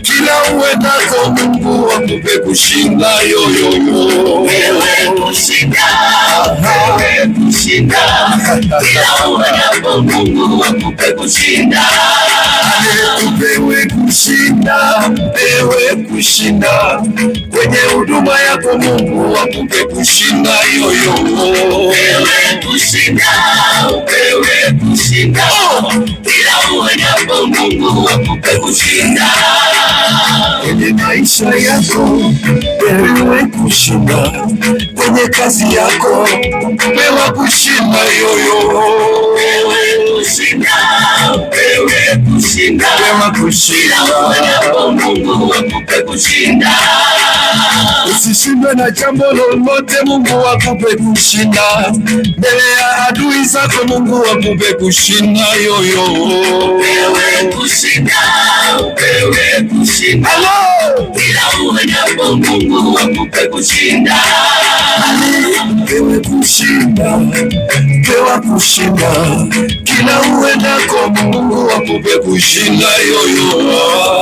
Kila uendako Mungu akupe kushinda yoyoyo. Wewe kushinda, wewe kushinda. Kila uendako Mungu akupe kushinda. Wewe kushinda, wewe kushinda. Kwenye huduma yako Mungu akupe kushinda yoyoyo. Wewe kushinda, wewe kushinda. Kila uendako Mungu akupe kushinda. Kwenye maisha yako wewe kushinda, kwenye kazi yako wewe kushinda yoyo. Wewe kushinda, wewe kushinda, wewe kushinda. Mungu akupe kushinda. Usishindwe na jambo lolote, Mungu akupe kushinda. Mbele ya adui zako Mungu akupe kushinda yoyo. Wewe kushinda, wewe kushinda. Kila uendapo Mungu akupe kushinda. Wewe kushinda, wewe kushinda. Kila uendako Mungu akupe kushinda yoyo.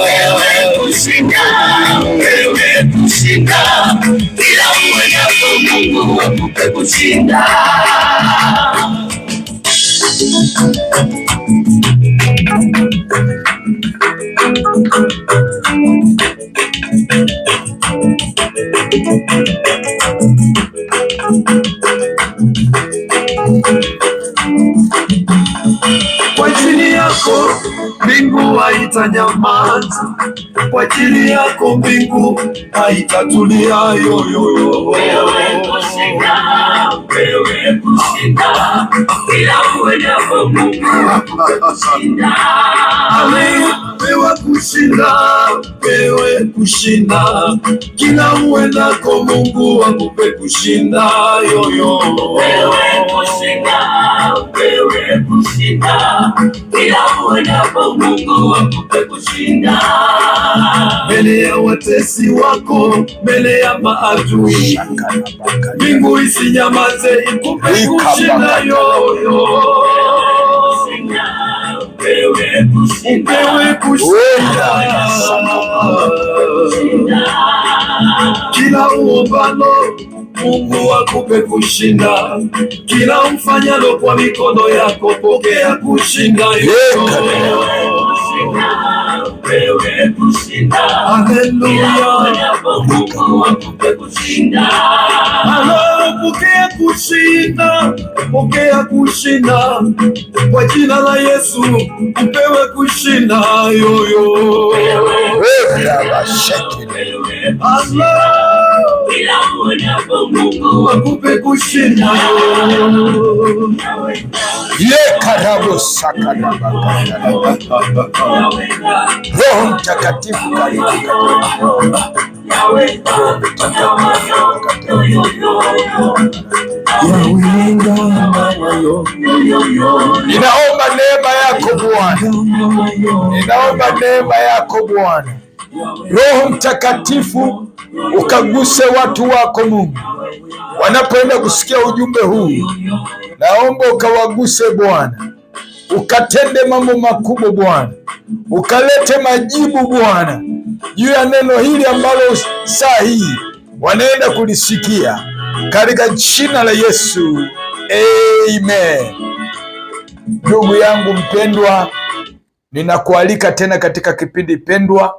Wewe kushinda, wewe kushinda. Kila uendako Mungu akupe kushinda. Kwa ajili yako mbingu haitanyamaza, kwa ajili yako mbingu haitatulia yoyo. Wewe kushinda, wewe kushinda. Kila uendapo Mungu akupe kushinda. Wewe kushinda, wewe kushinda. Kila uendako Mungu akupe kushinda yoyo. Wewe kushinda, wewe kushinda. Kila uendako Mungu akupe kushinda. Mbele ya watesi wako, mbele ya maadui, mbingu isinyamaze ikupe kushinda yoyo. Wewe kushinda. Kila uombalo Mungu akupe kushinda. Kila umfanyalo kwa mikono yako pokea kushinda yoyo. Wewe kushinda. Haleluya. Mungu akupe kushinda. Pokea kushinda, pokea kushinda. Kwa jina la Yesu upewe kushinda yoyo. Wewe kila uendapo Mungu akupe kushinda yoyo. Ye karabu sakana bakana. Roho Mtakatifu karibu. Ninaomba neema yako Bwana, ninaomba neema yako Bwana. Roho Mtakatifu ukaguse watu wako Mungu wanapoenda kusikia ujumbe huu. Naomba ukawaguse Bwana, ukatende mambo makubwa Bwana, ukalete majibu Bwana juu ya neno hili ambalo saa hii wanaenda kulisikia, katika jina la Yesu, amen. Ndugu yangu mpendwa, ninakualika tena katika kipindi pendwa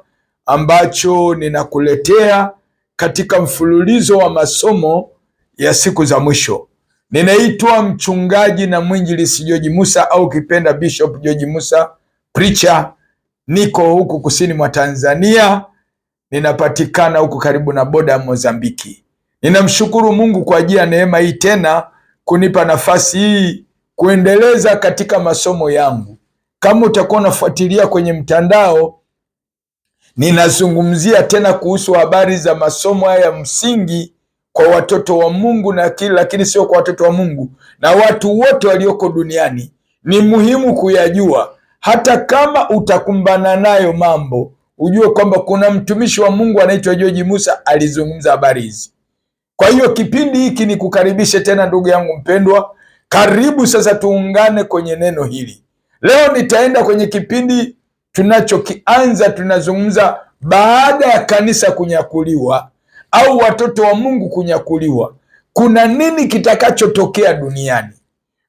ambacho ninakuletea katika mfululizo wa masomo ya siku za mwisho. Ninaitwa mchungaji na mwinjilisti George Musa, au kipenda Bishop George Musa Preacher. Niko huku kusini mwa Tanzania, ninapatikana huku karibu na boda ya Mozambiki. Ninamshukuru Mungu kwa ajili ya neema hii tena kunipa nafasi hii kuendeleza katika masomo yangu. Kama utakuwa unafuatilia kwenye mtandao, Ninazungumzia tena kuhusu habari za masomo haya msingi kwa watoto wa Mungu lakini sio kwa watoto wa Mungu na watu wote walioko duniani. Ni muhimu kuyajua, hata kama utakumbana nayo mambo, ujue kwamba kuna mtumishi wa Mungu anaitwa George Musa alizungumza habari hizi. Kwa hiyo kipindi hiki ni kukaribishe tena ndugu yangu mpendwa, karibu sasa tuungane kwenye neno hili. Leo nitaenda kwenye kipindi tunachokianza, tunazungumza baada ya kanisa kunyakuliwa au watoto wa Mungu kunyakuliwa, kuna nini kitakachotokea duniani?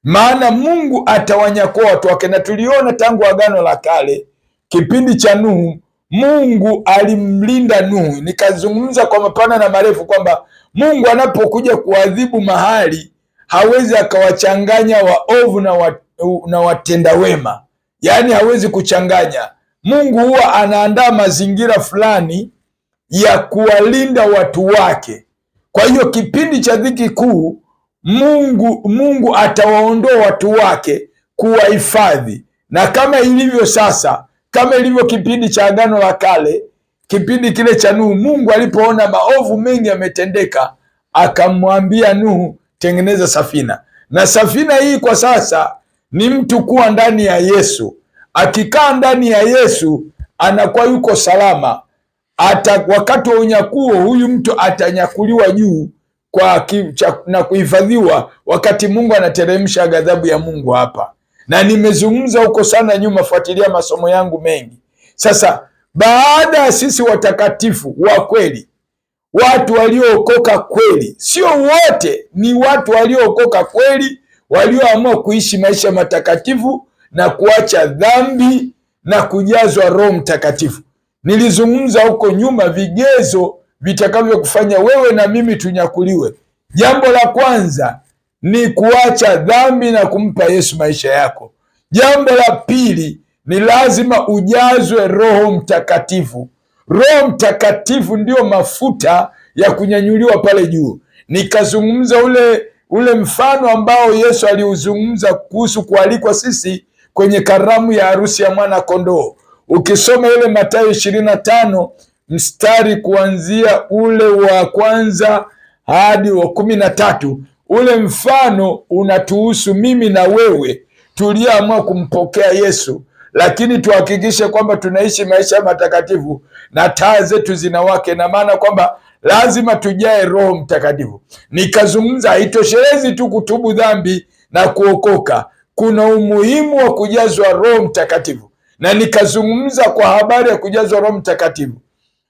Maana Mungu atawanyakua watu wake, na tuliona tangu Agano la Kale kipindi cha Nuhu, Mungu alimlinda Nuhu. Nikazungumza kwa mapana na marefu kwamba Mungu anapokuja kuadhibu mahali hawezi akawachanganya waovu na watenda wema, yaani hawezi kuchanganya. Mungu huwa anaandaa mazingira fulani ya kuwalinda watu wake. Kwa hiyo kipindi cha dhiki kuu Mungu atawaondoa watu wake kuwahifadhi, na kama ilivyo sasa, kama ilivyo kipindi cha Agano la Kale, kipindi kile cha Nuhu, Mungu alipoona maovu mengi yametendeka, akamwambia Nuhu, tengeneza safina. Na safina hii kwa sasa ni mtu kuwa ndani ya Yesu. Akikaa ndani ya Yesu anakuwa yuko salama. Wakati wa unyakuo huyu mtu atanyakuliwa juu na kuhifadhiwa wakati Mungu anateremsha ghadhabu ya Mungu hapa. Na nimezungumza huko sana nyuma, fuatilia masomo yangu mengi. Sasa baada ya sisi watakatifu wa kweli, watu waliookoka kweli, sio wote, ni watu waliookoka kweli, walioamua kuishi maisha matakatifu na kuacha dhambi na kujazwa Roho Mtakatifu. Nilizungumza huko nyuma vigezo vitakavyokufanya wewe na mimi tunyakuliwe. Jambo la kwanza ni kuacha dhambi na kumpa Yesu maisha yako. Jambo la pili ni lazima ujazwe Roho Mtakatifu. Roho Mtakatifu ndio mafuta ya kunyanyuliwa pale juu. Nikazungumza ule mfano ambao Yesu aliuzungumza kuhusu kualikwa sisi kwenye karamu ya harusi ya mwana kondoo. Ukisoma ile Mathayo 25 mstari kuanzia ule wa kwanza hadi wa 13, ule mfano unatuhusu mimi na wewe tuliamua kumpokea Yesu, lakini tuhakikishe kwamba tunaishi maisha matakatifu na taa zetu zinawake, na maana kwamba lazima tujae Roho Mtakatifu. Nikazungumza haitoshelezi tu kutubu dhambi na kuokoka, kuna umuhimu wa kujazwa Roho Mtakatifu, na nikazungumza kwa habari ya kujazwa Roho Mtakatifu.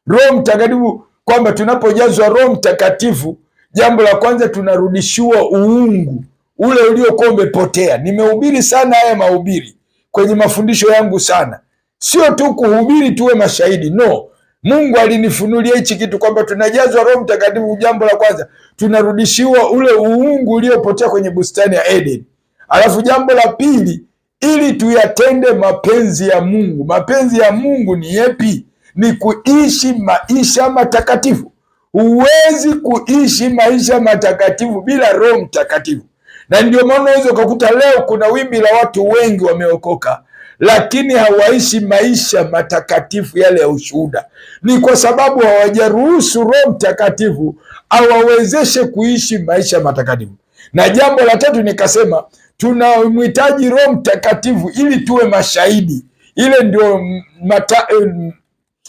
Roho Mtakatifu kwamba tunapojazwa Roho Mtakatifu, jambo la kwanza tunarudishiwa uungu ule uliokuwa umepotea. Nimehubiri sana haya mahubiri kwenye mafundisho yangu sana, sio tu kuhubiri tuwe mashahidi, no. Mungu alinifunulia hichi kitu kwamba tunajazwa Roho Mtakatifu. Jambo la kwanza tunarudishiwa ule uungu uliopotea kwenye bustani ya Eden. Alafu jambo la pili, ili tuyatende mapenzi ya Mungu. Mapenzi ya Mungu ni yepi? Ni kuishi maisha matakatifu. Huwezi kuishi maisha matakatifu bila Roho Mtakatifu. Na ndio maana unaweza ukakuta leo kuna wimbi la watu wengi wameokoka, lakini hawaishi maisha matakatifu yale ya ushuhuda. Ni kwa sababu hawajaruhusu Roho Mtakatifu awawezeshe kuishi maisha matakatifu. Na jambo la tatu nikasema tunamhitaji Roho Mtakatifu ili tuwe mashahidi. Ile ndio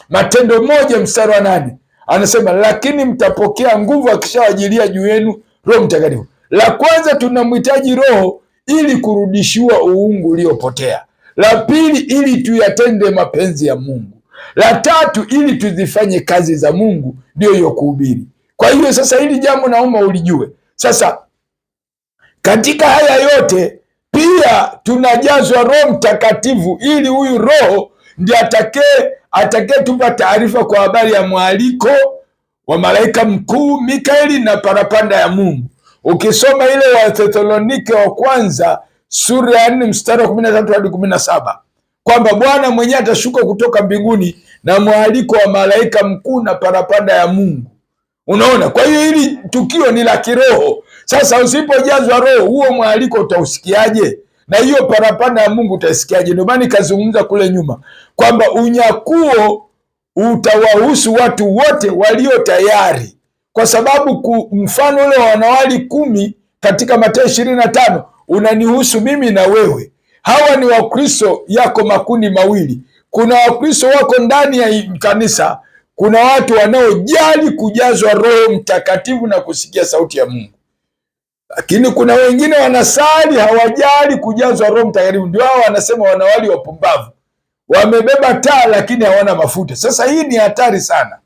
Matendo 1 mstari wa 8 anasema, lakini mtapokea nguvu akishawajilia juu yenu Roho Mtakatifu. La kwanza tunamhitaji Roho ili kurudishiwa uungu uliopotea. La pili ili tuyatende mapenzi ya Mungu. La tatu ili tuzifanye kazi za Mungu, ndio hiyo kuhubiri. Kwa hiyo sasa hili jambo naomba ulijue. Sasa katika haya yote pia tunajazwa Roho Mtakatifu ili huyu Roho ndiye atakaye tupa taarifa kwa habari ya mwaliko wa malaika mkuu Mikaeli na parapanda ya Mungu. Ukisoma ile wa Thessalonike wa kwanza sura ya 4 mstari wa 13 hadi 17 kwamba Bwana mwenyewe atashuka kutoka mbinguni na mwaliko wa malaika mkuu na parapanda ya Mungu. Unaona? Kwa hiyo hili tukio ni la kiroho. Sasa usipojazwa Roho, huo mwaliko utausikiaje? Na hiyo parapanda ya Mungu utasikiaje? Ndio maana nikazungumza kule nyuma kwamba unyakuo utawahusu watu wote walio tayari, kwa sababu mfano ule wa wanawali 10 katika Mathayo 25 unanihusu mimi na wewe. Hawa ni Wakristo, yako makundi mawili. Kuna Wakristo wako ndani ya kanisa, kuna watu wanaojali kujazwa Roho Mtakatifu na kusikia sauti ya Mungu, lakini kuna wengine wanasali hawajali kujazwa Roho Mtakatifu. Ndio hao wanasema wanawali wapumbavu, wamebeba taa lakini hawana mafuta. Sasa hii ni hatari sana.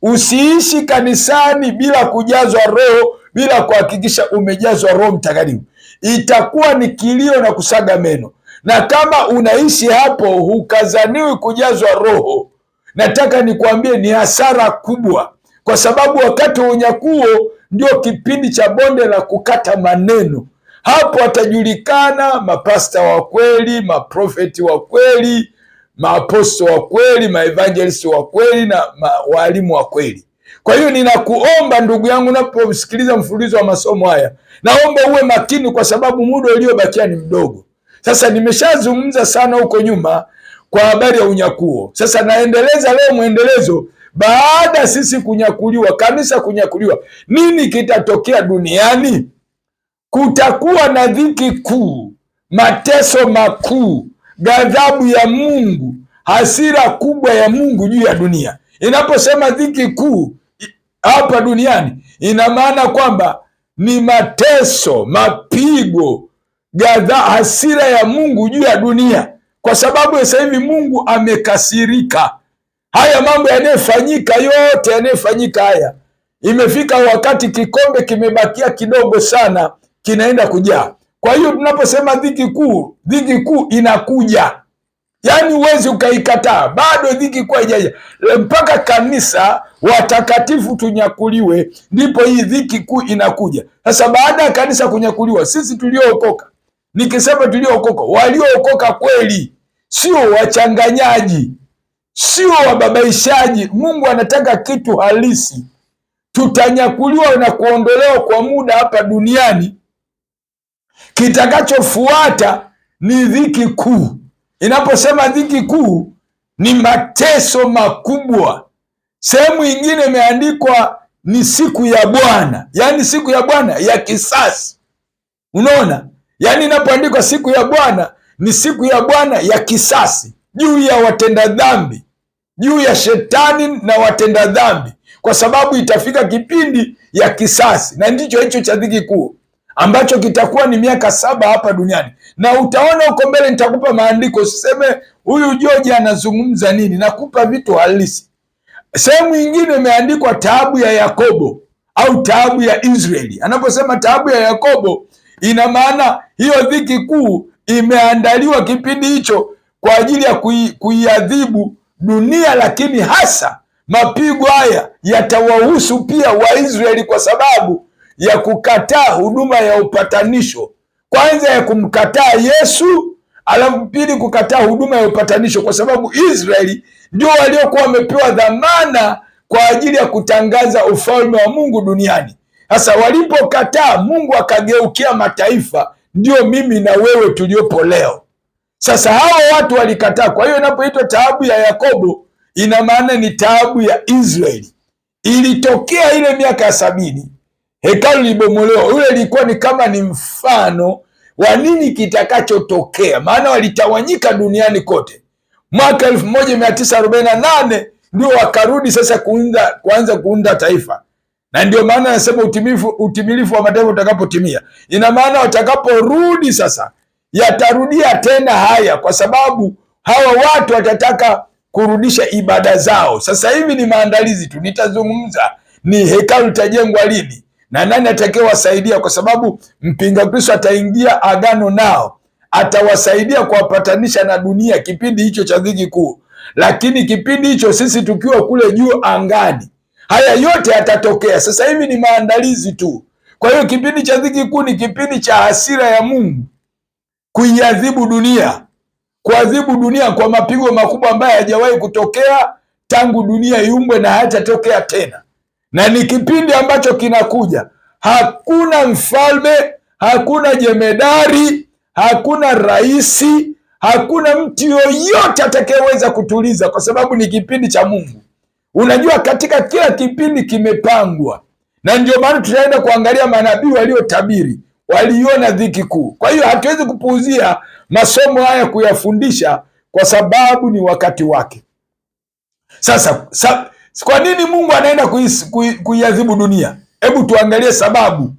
Usiishi kanisani bila kujazwa Roho, bila kuhakikisha umejazwa Roho Mtakatifu. Itakuwa ni kilio na kusaga meno. Na kama unaishi hapo hukazaniwi kujazwa Roho, nataka nikwambie ni hasara kubwa, kwa sababu wakati wa unyakuo ndio kipindi cha bonde la kukata maneno. Hapo watajulikana mapasta wa kweli, maprofeti wa kweli, maaposto wa kweli, maevangelist wa kweli na walimu wa kweli. Kwa hiyo ninakuomba ndugu yangu, unaposikiliza mfululizo wa masomo haya, naomba uwe makini, kwa sababu muda uliobakia ni mdogo. Sasa nimeshazungumza sana huko nyuma kwa habari ya unyakuo. Sasa naendeleza leo mwendelezo. Baada sisi kunyakuliwa, kanisa kunyakuliwa, nini kitatokea duniani? Kutakuwa na dhiki kuu, mateso makuu, ghadhabu ya Mungu, hasira kubwa ya Mungu juu ya dunia. Inaposema dhiki kuu hapa duniani, ina maana kwamba ni mateso, mapigo, hasira ya Mungu juu ya dunia, kwa sababu sasa hivi Mungu amekasirika. Haya mambo yanayofanyika, yote yanayofanyika haya, imefika wakati kikombe kimebakia kidogo sana, kinaenda kujaa. Kwa hiyo tunaposema dhiki kuu inakuja, yaani huwezi ukaikataa. Bado dhiki kuu haijaja, mpaka kanisa watakatifu tunyakuliwe, ndipo hii dhiki kuu inakuja. Sasa baada ya kanisa kunyakuliwa, sisi tuliookoka, nikisema tuliookoka, waliookoka kweli, sio wachanganyaji, sio wababaishaji. Mungu anataka kitu halisi. Tutanyakuliwa na kuondolewa kwa muda hapa duniani. Kitakachofuata ni dhiki kuu. Inaposema dhiki kuu ni mateso makubwa. Sehemu ingine imeandikwa ni siku ya Bwana, yaani siku ya Bwana ya kisasi. Unaona, yaani inapoandikwa siku ya Bwana ni siku ya Bwana ya kisasi juu ya watenda dhambi, juu ya shetani na watenda dhambi, kwa sababu itafika kipindi ya kisasi, na ndicho hicho cha dhiki kuu ambacho kitakuwa ni miaka 7 hapa duniani. Na utaona huko mbele, nitakupa maandiko, usiseme huyu George anazungumza nini, nakupa vitu halisi. Sehemu nyingine imeandikwa taabu ya Yakobo au taabu ya Israeli. Anaposema taabu ya Yakobo, ina maana hiyo dhiki kuu imeandaliwa kipindi hicho kwa ajili ya kuiadhibu dunia, lakini hasa mapigo haya yatawahusu pia Waisraeli kwa sababu ya kukataa huduma ya upatanisho. Kwanza ya kumkataa Yesu, alafu pili kukataa huduma ya upatanisho, kwa sababu Israeli ndio waliokuwa wamepewa dhamana kwa ajili ya kutangaza ufalme wa Mungu duniani. Sasa walipokataa, Mungu akageukia mataifa, ndio mimi na wewe tuliopo leo. Sasa hao watu walikataa. Kwa hiyo inapoitwa taabu ya Yakobo, ina maana ni taabu ya Israeli. Ilitokea ile miaka ya 70, hekalu libomolewa. Ule ilikuwa ni kama ni mfano wa nini kitakachotokea, maana walitawanyika duniani kote. Mwaka 1948 ndio wakarudi sasa kuanza kuunda taifa, na ndio maana nasema utimilifu wa mataifa utakapotimia, ina maana watakaporudi sasa yatarudia tena haya, kwa sababu hawa watu watataka kurudisha ibada zao. Sasa hivi ni maandalizi tu. Nitazungumza ni hekalu litajengwa lini na nani atakayewasaidia, kwa sababu mpinga Kristo ataingia agano nao, atawasaidia kuwapatanisha na dunia kipindi hicho cha dhiki kuu. Lakini kipindi hicho sisi tukiwa kule juu angani, haya yote yatatokea. Sasa hivi ni maandalizi tu. Kwa hiyo kipindi cha dhiki kuu ni kipindi cha hasira ya Mungu kuiadhibu dunia, kuadhibu dunia kwa mapigo makubwa ambayo hayajawahi kutokea tangu dunia iumbwe na hayatatokea tena. Na ni kipindi ambacho kinakuja. Hakuna mfalme, hakuna jemedari, hakuna raisi, hakuna mtu yoyote atakayeweza kutuliza, kwa sababu ni kipindi cha Mungu. Unajua, katika kila kipindi kimepangwa, na ndio maana tutaenda kuangalia manabii waliotabiri, waliona dhiki kuu. Kwa hiyo hatuwezi kupuuzia masomo haya kuyafundisha, kwa sababu ni wakati wake. Sasa kwa nini Mungu anaenda kuiadhibu dunia? Hebu tuangalie sababu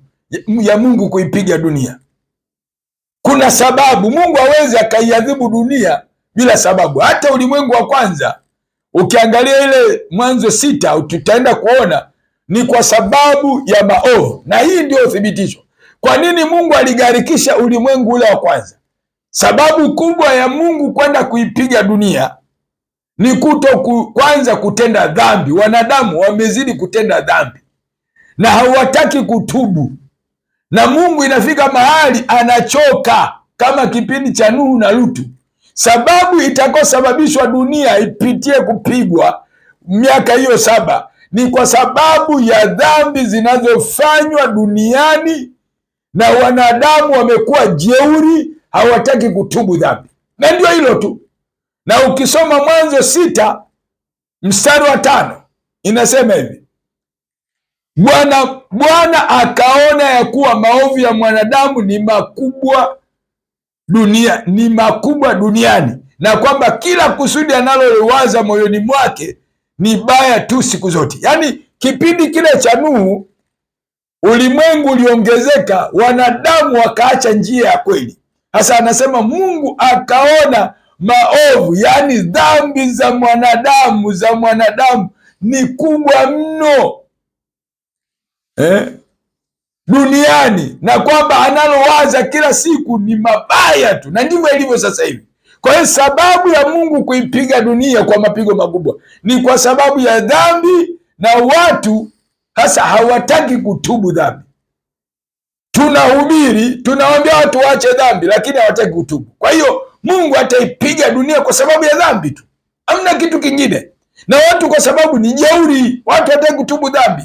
ya Mungu kuipiga dunia. Kuna sababu. Mungu hawezi akaiadhibu dunia bila sababu. Hata ulimwengu wa kwanza ukiangalia ile Mwanzo 6 tutaenda kuona ni kwa sababu ya maovu, na hii ndio uthibitisho. Kwa nini Mungu aligharikisha ulimwengu ule wa kwanza? Sababu kubwa ya Mungu kwenda kuipiga dunia ni kwanza kutenda dhambi. Wanadamu wamezidi kutenda dhambi na hawataki kutubu, na Mungu inafika mahali anachoka, kama kipindi cha Nuhu na Lutu. Sababu itakosababishwa dunia ipitie kupigwa miaka hiyo 7 ni kwa sababu ya dhambi zinazofanywa duniani, na wanadamu wamekuwa jeuri, hawataki kutubu dhambi, na ndio hilo tu. Na ukisoma Mwanzo 6 mstari wa 5 inasema hivi: Bwana akaona ya kuwa maovu ya mwanadamu ni makubwa duniani, na kwamba kila kusudi analoliwaza moyoni mwake ni baya tu siku zote. Yaani kipindi kile cha Nuhu, ulimwengu uliongezeka, wanadamu wakaacha njia ya kweli. Sasa anasema Mungu akaona maovu, yaani dhambi za mwanadamu ni kubwa mno duniani, na kwamba analowaza kila siku ni mabaya tu, na ndivyo ilivyo sasa hivi. Kwa hiyo sababu ya Mungu kuipiga dunia kwa mapigo makubwa ni kwa sababu ya dhambi, na watu hasa hawataki kutubu dhambi. Tunahubiri, tunawaambia watu waache dhambi, lakini hawataki kutubu. Kwa hiyo Mungu ataipiga dunia kwa sababu ya dhambi tu, hamna kitu kingine. Na watu kwa sababu ni jeuri, watu hawataki kutubu dhambi.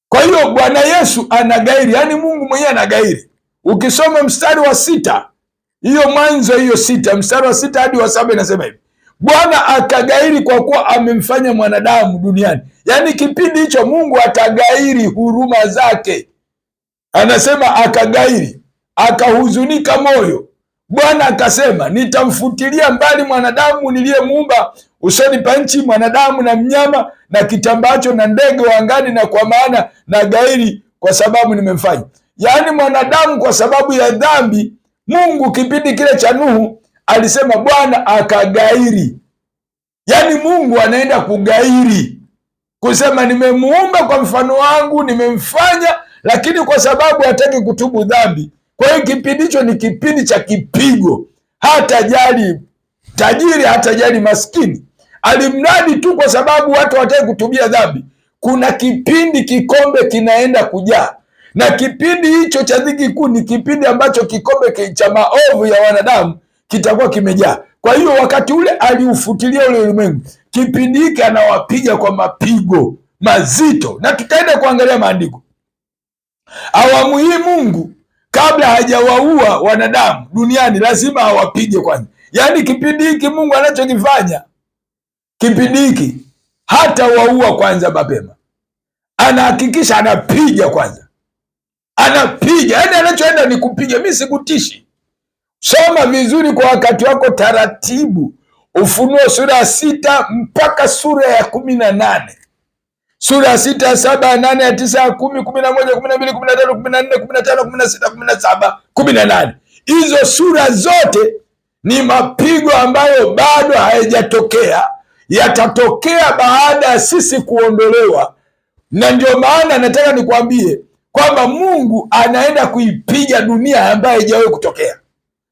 Kwa hiyo Bwana Yesu anagairi, yaani Mungu mwenyewe anagairi. Ukisoma mstari wa 6, hiyo Mwanzo hiyo 6 mstari wa 6 hadi wa 7 inasema hivi: Bwana akagairi kwa kuwa amemfanya mwanadamu duniani. Yaani kipindi hicho Mungu atagairi huruma zake. Anasema akagairi, akahuzunika moyo. Bwana akasema, nitamfutilia mbali mwanadamu niliyemuumba usoni pa nchi, mwanadamu na mnyama na kitambacho na ndege wa angani, na kwa maana na gairi kwa sababu nimemfanya. Yaani mwanadamu kwa sababu ya dhambi, Mungu kipindi kile cha Nuhu alisema Bwana akagairi. Yaani Mungu anaenda kugairi, kusema nimemuumba kwa mfano wangu, nimemfanya, lakini kwa sababu hataki kutubu dhambi. Kwa hiyo kipindi hicho ni kipindi cha kipigo. Hata jali tajiri, hata jali maskini, alimradi tu kwa sababu watu hawataki kutubia dhambi, kuna kipindi kikombe kinaenda kujaa. Na kipindi hicho cha dhiki kuu ni kipindi ambacho kikombe cha maovu ya wanadamu kitakuwa kimejaa. Kwa hiyo wakati ule aliufutilia ule ulimwengu, kipindi hiki anawapiga kwa mapigo mazito, na tutaenda kuangalia maandiko. Awamu hii Mungu kabla hajawaua wanadamu duniani lazima awapige kwanza. Yaani kipindi hiki Mungu anachokifanya, kipindi hiki hata waua kwanza mapema, anahakikisha anapiga kwanza, anapiga. Yaani anachoenda ni kupiga. Mimi sikutishi, soma vizuri kwa wakati wako taratibu, Ufunuo sura ya 6 mpaka sura ya 18, sura ya 6, 7, 8, 9, 10, 11, 12, 13, 14, 15, 16, 17, 18. Hizo sura zote ni mapigo ambayo bado hayajatokea, yatatokea baada ya sisi kuondolewa. Na ndio maana nataka nikwambie kwamba Mungu anaenda kuipiga dunia ambayo haijawahi kutokea.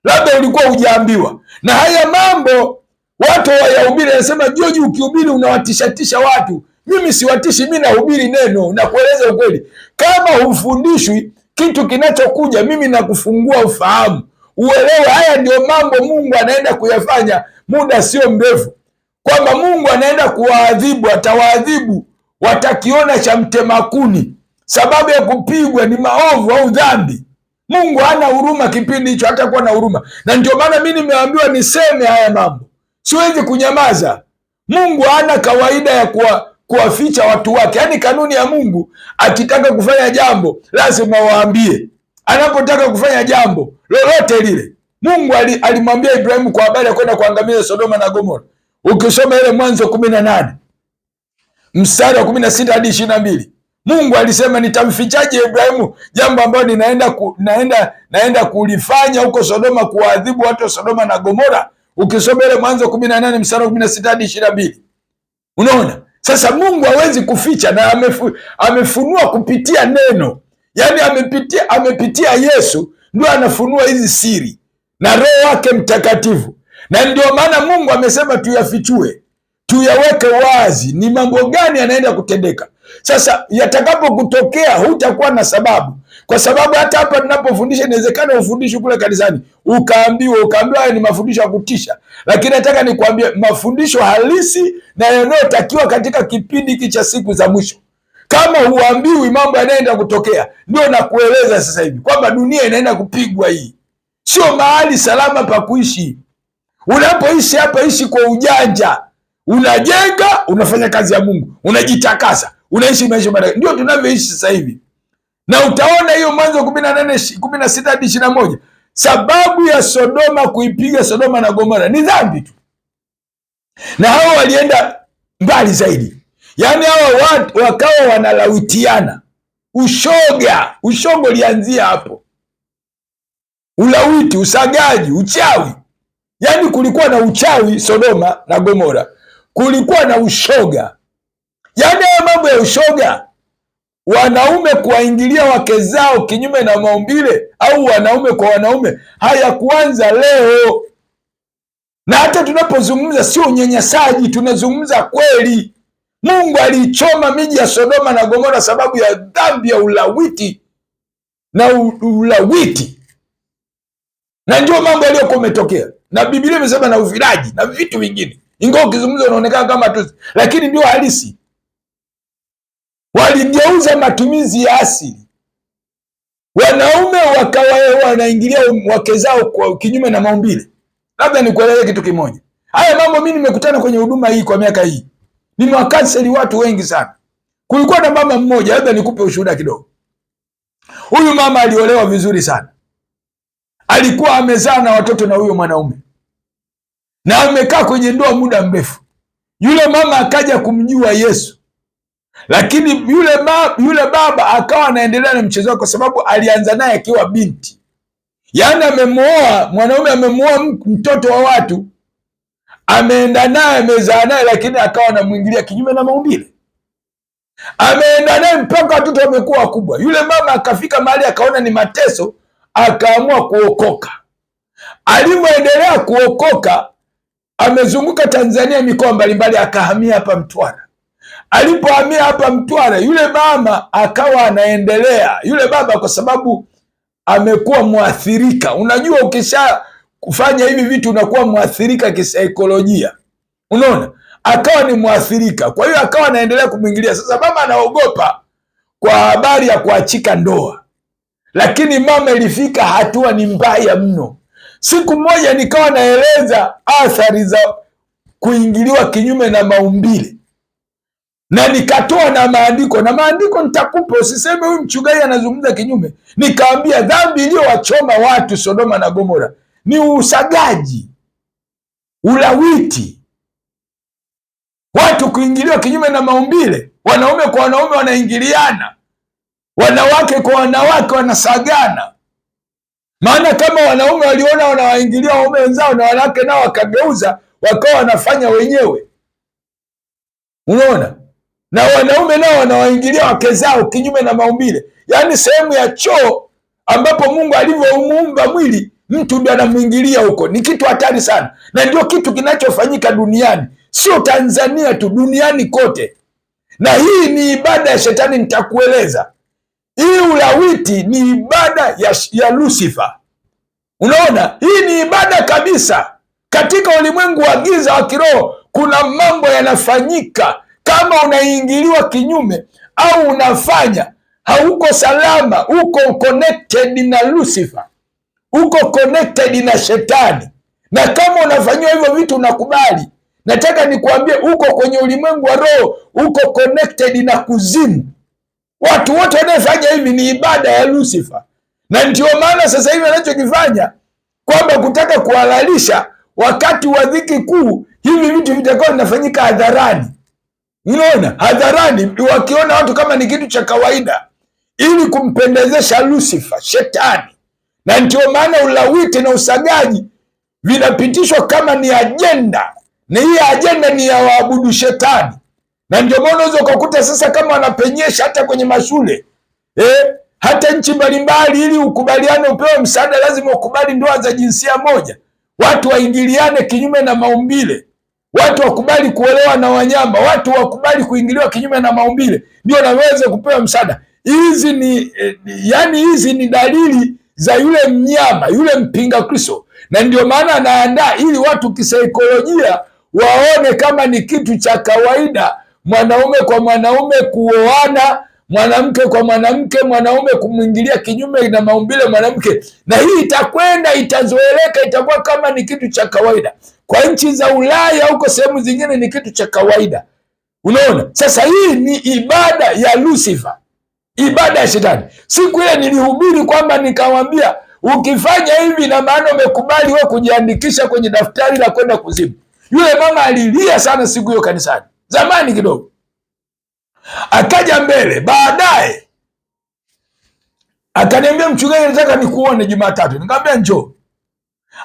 Labda ulikuwa hujaambiwa. Na haya mambo watu wayahubiri, anasema George, ukihubiri unawatishatisha watu. Mimi siwatishi, mimi nahubiri neno na kueleza ukweli. Kama hufundishwi kitu kinachokuja, mimi nakufungua ufahamu, uelewe haya ndio mambo Mungu anaenda kuyafanya muda sio mrefu, kwamba Mungu anaenda kuwaadhibu, atawaadhibu watakiona cha mtema kuni. Sababu ya kupigwa ni maovu au dhambi. Mungu hana huruma kipindi hicho, hatakuwa na huruma. Na ndio maana mimi nimeambiwa niseme haya mambo, siwezi kunyamaza. Mungu hana kawaida ya kuwaficha watu wake. Yaani kanuni ya Mungu, akitaka kufanya jambo lazima waambie. Anapotaka kufanya jambo lolote lile, Mungu alimwambia Ibrahimu kwa habari ya kwenda kuangamiza Sodoma na Gomora. Ukisoma ile Mwanzo 18 mstari wa 16 hadi 22, Mungu alisema nitamfichaje Ibrahimu jambo ambalo naenda kulifanya huko Sodoma, kuadhibu watu wa Sodoma na Gomora. Ukisoma ile Mwanzo 18 mstari wa 16 hadi 22. Unaona? Sasa Mungu hawezi kuficha, na amefunua kupitia neno. Yaani amepitia Yesu ndio anafunua hizi siri na Roho wake Mtakatifu. Na ndio maana Mungu amesema tuyafichue, tuyaweke wazi, ni mambo gani yanaenda kutendeka. Sasa yatakapokutokea hutakuwa na sababu, kwa sababu hata hapa tunapofundisha inawezekana ufundishe kule kanisani ukaambiwa haya ni mafundisho ya kutisha, lakini nataka nikwambie mafundisho halisi na yanayotakiwa katika kipindi hiki cha siku za mwisho. Kama huambiwi mambo yanaenda kutokea, ndio nakueleza sasa hivi kwamba dunia inaenda kupigwa. Hii sio mahali salama pa kuishi. Unapoishi hapa, ishi kwa ujanja, unajenga, unafanya kazi ya Mungu, unajitakasa, unaishi maisha marefu. Ndio tunavyoishi sasa hivi. Na utaona hiyo Mwanzo 18:16 hadi 21, sababu ya Sodoma kuipiga Sodoma na Gomora ni dhambi tu. Na hao walienda mbali zaidi. Yaani hao watu wakawa wanalawitiana. Ushogo lianzia hapo. Ulawiti, usagaji, uchawi. Yaani kulikuwa na uchawi Sodoma na Gomora. Kulikuwa na ushoga. Yaani hayo mambo ya ushoga, wanaume kuwaingilia wake zao kinyume na maumbile, au wanaume kwa wanaume, hayakuanza leo. Na hata tunapozungumza sio unyanyasaji, tunazungumza kweli. Mungu alichoma miji ya Sodoma na Gomora sababu ya dhambi ya ulawiti na ulawiti. Na ndio mambo yaliyokuwa umetokea. Na Biblia imesema na uviraji na vitu vingine. Ingawa ukizungumza unaonekana kama tu, lakini ndio halisi. Waligeuza matumizi ya asili. Wanaume wakawa wanaingilia wake zao kwa kinyume na maumbile. Labda nikueleze kitu kimoja. Haya mambo mimi nimekutana kwenye huduma hii kwa miaka hii. Nimewakanseli watu wengi sana. Kulikuwa na mama mmoja, labda nikupe ushuhuda kidogo. Huyu mama aliolewa vizuri sana. Alikuwa amezaa na watoto na huyo mwanaume. Na amekaa kwenye ndoa muda mrefu. Yule mama akaja kumjua Yesu. Lakini yule baba akawa anaendelea na mchezo wake, kwa sababu alianza naye akiwa binti. Yaani amemuoa, mwanaume amemuoa mtoto wa watu. Ameenda naye, amezaa naye, lakini akawa anamwingilia kinyume na maumbile. Ameenda naye mpaka watoto wamekuwa wakubwa. Yule mama akafika mahali akaona ni mateso, akaamua kuokoka. Alivyoendelea kuokoka, amezunguka Tanzania mikoa mbalimbali, akahamia hapa Mtwara. Alipohamia hapa Mtwara, yule mama akawa anaendelea. Yule baba kwa sababu amekuwa mwathirika. Unajua ukisha kufanya hivi vitu unakuwa mwathirika kisaikolojia. Unaona? Akawa ni mwathirika. Kwa hiyo akawa anaendelea kumwingilia. Sasa mama anaogopa kwa habari ya kuachika ndoa. Lakini mama ilifika hatua ni mbaya mno. Siku moja nikawa naeleza athari za kuingiliwa kinyume na maumbile. Na nikatoa na maandiko nitakupa, usiseme huyu mchungaji anazungumza kinyume. Nikaambia dhambi iliyowachoma watu Sodoma na Gomora ni usagaji, ulawiti, watu kuingiliwa kinyume na maumbile. Wanaume kwa wanaume wanaingiliana, wanawake kwa wanawake wanasagana. Maana kama wanaume waliona wanawaingilia waume wenzao, na wanawake nao wakageuza wakawa wanafanya wenyewe. Unaona? Na wanaume nao wanawaingilia wake zao kinyume na maumbile. Yaani sehemu ya choo ambapo Mungu alivyomuumba mwili, mtu ndiye anamwingilia huko. Ni kitu hatari sana. Na ndio kitu kinachofanyika duniani. Sio Tanzania tu, duniani kote. Na hii ni ibada ya shetani, nitakueleza. Hii ulawiti ni ibada ya Lucifer. Unaona? Hii ni ibada kabisa. Katika ulimwengu wa giza wa kiroho kuna mambo yanafanyika. Kama unaingiliwa kinyume au unafanya, hauko salama, uko connected na Lucifer, uko connected na shetani. Na kama unafanyiwa hivyo vitu unakubali, Nataka nikuambie, uko kwenye ulimwengu wa roho, uko connected na kuzimu. Watu wote wanaofanya hivi ni ibada ya Lucifer, na ndio maana sasa hivi anachokifanya kwamba kutaka kuhalalisha wakati wa dhiki kuu, hivi vitu vitakuwa vinafanyika hadharani. Unaona, hadharani, wakiona watu kama ni kitu cha kawaida, ili kumpendezesha Lucifer, shetani. Na ndio maana ulawiti na usagaji vinapitishwa kama ni ajenda, na hii ajenda ni ya waabudu shetani. Na ndio maana unaweza ukakuta sasa kama wanapenyesha hata kwenye mashule hata nchi mbalimbali, ili ukubaliane upewe msaada lazima ukubali ndoa za jinsia moja, watu waingiliane kinyume na maumbile, watu wakubali kuolewa na wanyama, watu wakubali kuingiliwa kinyume na maumbile, ndio naweza kupewa msaada. Hizi ni hizi ni dalili za yule mnyama, yule mpinga Kristo. Na ndio maana anaandaa ili watu kisaikolojia waone kama ni kitu cha kawaida mwanaume kwa mwanaume kuoana, mwanamke kwa mwanamke, mwanaume kumwingilia kinyume na maumbile mwanamke. Na hii itakwenda, itazoeleka, itakuwa kama ni kitu cha kawaida. Kwa nchi za Ulaya huko sehemu zingine ni kitu cha kawaida. Unaona? Sasa hii ni ibada ya Lucifer, ibada ya shetani. Siku ile nilihubiri kwamba nikawambia, ukifanya hivi na maana umekubali wewe kujiandikisha kwenye daftari la kwenda kuzimu. Yule mama alilia sana siku hiyo kanisani, zamani kidogo. Akaja mbele baadaye akaniambia, mchungaji, nataka nikuone Jumatatu. Nikamwambia njoo.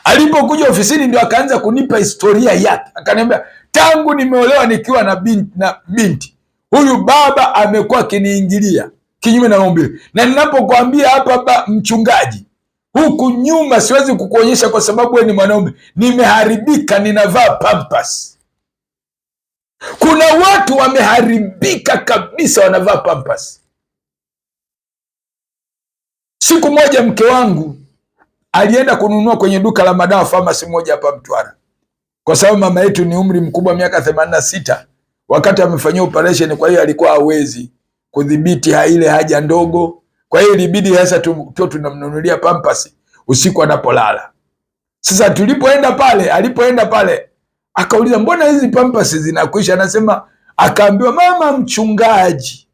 Alipokuja ofisini ndio akaanza kunipa historia yake. Akaniambia, tangu nimeolewa nikiwa na binti, huyu baba amekuwa akiniingilia kinyume na maumbile. Na ninapokuambia hapa mchungaji, huku nyuma siwezi kukuonyesha kwa sababu wewe ni mwanaume, nimeharibika, ninavaa pampers. Kuna watu wameharibika kabisa, wanavaa pampers. Siku moja mke wangu alienda kununua kwenye duka la madawa pharmacy moja hapa Mtwara, kwa sababu mama yetu ni umri mkubwa, miaka 86, wakati amefanyia operation. Kwa hiyo alikuwa hawezi kudhibiti ile haja ndogo, kwa hiyo ilibidi sasa tunamnunulia pampers usiku anapolala. Sasa alipoenda pale akauliza, mbona hizi pampers zinakwisha? Anasema, akaambiwa, mama mchungaji,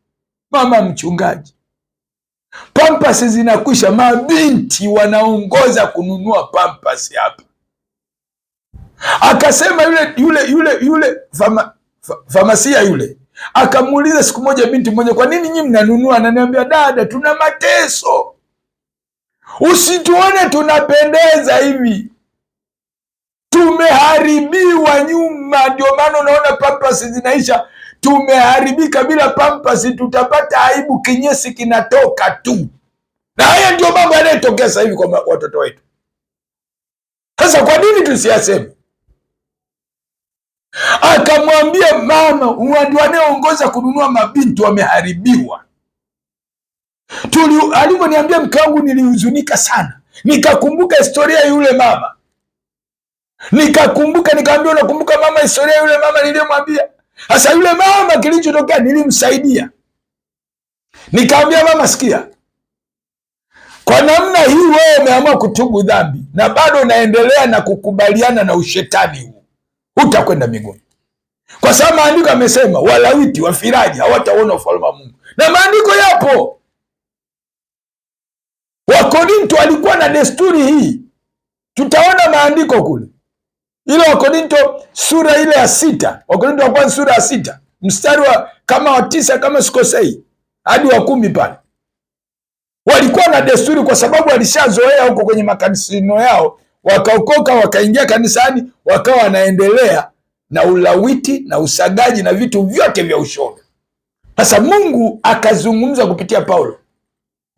pampers zinakwisha, mabinti wanaongoza kununua pampers hapa. Akasema yule famasia yule akamuuliza siku moja binti mmoja, kwa nini nyinyi mnanunua? Ananiambia, dada, tuna mateso, usituone tunapendeza hivi, tumeharibiwa nyuma, ndio maana unaona pampers zinaisha. Tumeharibika, bila pampers tutapata aibu, kinyesi kinatoka tu. Na haya ndio mambo yanayotokea sasa hivi kwa watoto wetu. Sasa kwa nini tusiyaseme? Akamwambia, mama, ndio wanaoongoza kununua mabinti wameharibiwa. Aliponiambia mke wangu nilihuzunika sana, nikakumbuka historia yule mama. Nikamwambia, unakumbuka mama historia yule mama niliyomwambia? Sasa yule mama kilichotokea, nilimsaidia. Nikamwambia, mama, sikia, kwa namna hii wewe umeamua kutubu dhambi na bado unaendelea na kukubaliana na ushetani huu, utakwenda mbinguni. Kwa sababu maandiko yamesema walawiti wafiraji hawataona ufalme wa Mungu. Na maandiko yapo. Wakorinto walikuwa na desturi hii. Tutaona maandiko kule. Ile Wakorinto sura ile ya 6, Wakorinto wa kwanza sura ya 6, mstari wa kama wa 9 kama sikosei, hadi wa 10 pale. Walikuwa na desturi kwa sababu walishazoea huko kwenye makanisino yao, wakaokoka wakaingia kanisani, wakawa wanaendelea na ulawiti na usagaji na vitu vyote vya ushoga. Sasa Mungu akazungumza kupitia Paulo,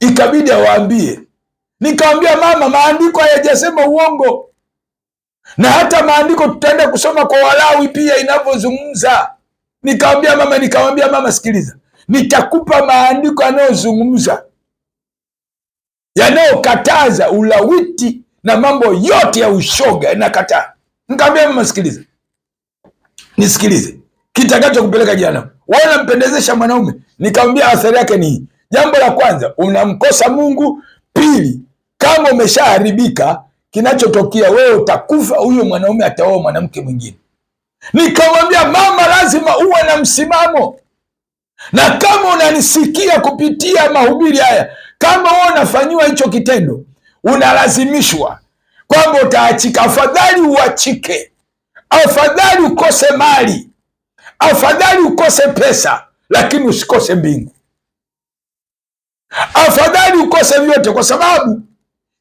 ikabidi awaambie. Nikamwambia, mama, maandiko hayajasema uongo, na hata maandiko tutaenda kusoma kwa Walawi pia inavyozungumza. Nikamwambia mama, sikiliza, nitakupa maandiko yanayozungumza, yanayokataza ulawiti na mambo yote ya ushoga, inakataa. Nikamwambia, mama, sikiliza, nisikilize, kitakacho kupeleka jehanamu. Wewe unampendezesha mwanaume. Nikamwambia, athari yake ni jambo la kwanza, unamkosa Mungu. Pili, kama umeshaharibika, kinachotokea wewe utakufa, huyo mwanaume ataoa mwanamke mwingine. Nikamwambia mama, lazima uwe na msimamo, na kama unanisikia kupitia mahubiri haya, kama wewe unafanyiwa hicho kitendo, unalazimishwa kwamba utaachika, afadhali uachike, afadhali ukose mali, afadhali ukose pesa, lakini usikose mbingu. Afadhali ukose vyote, kwa sababu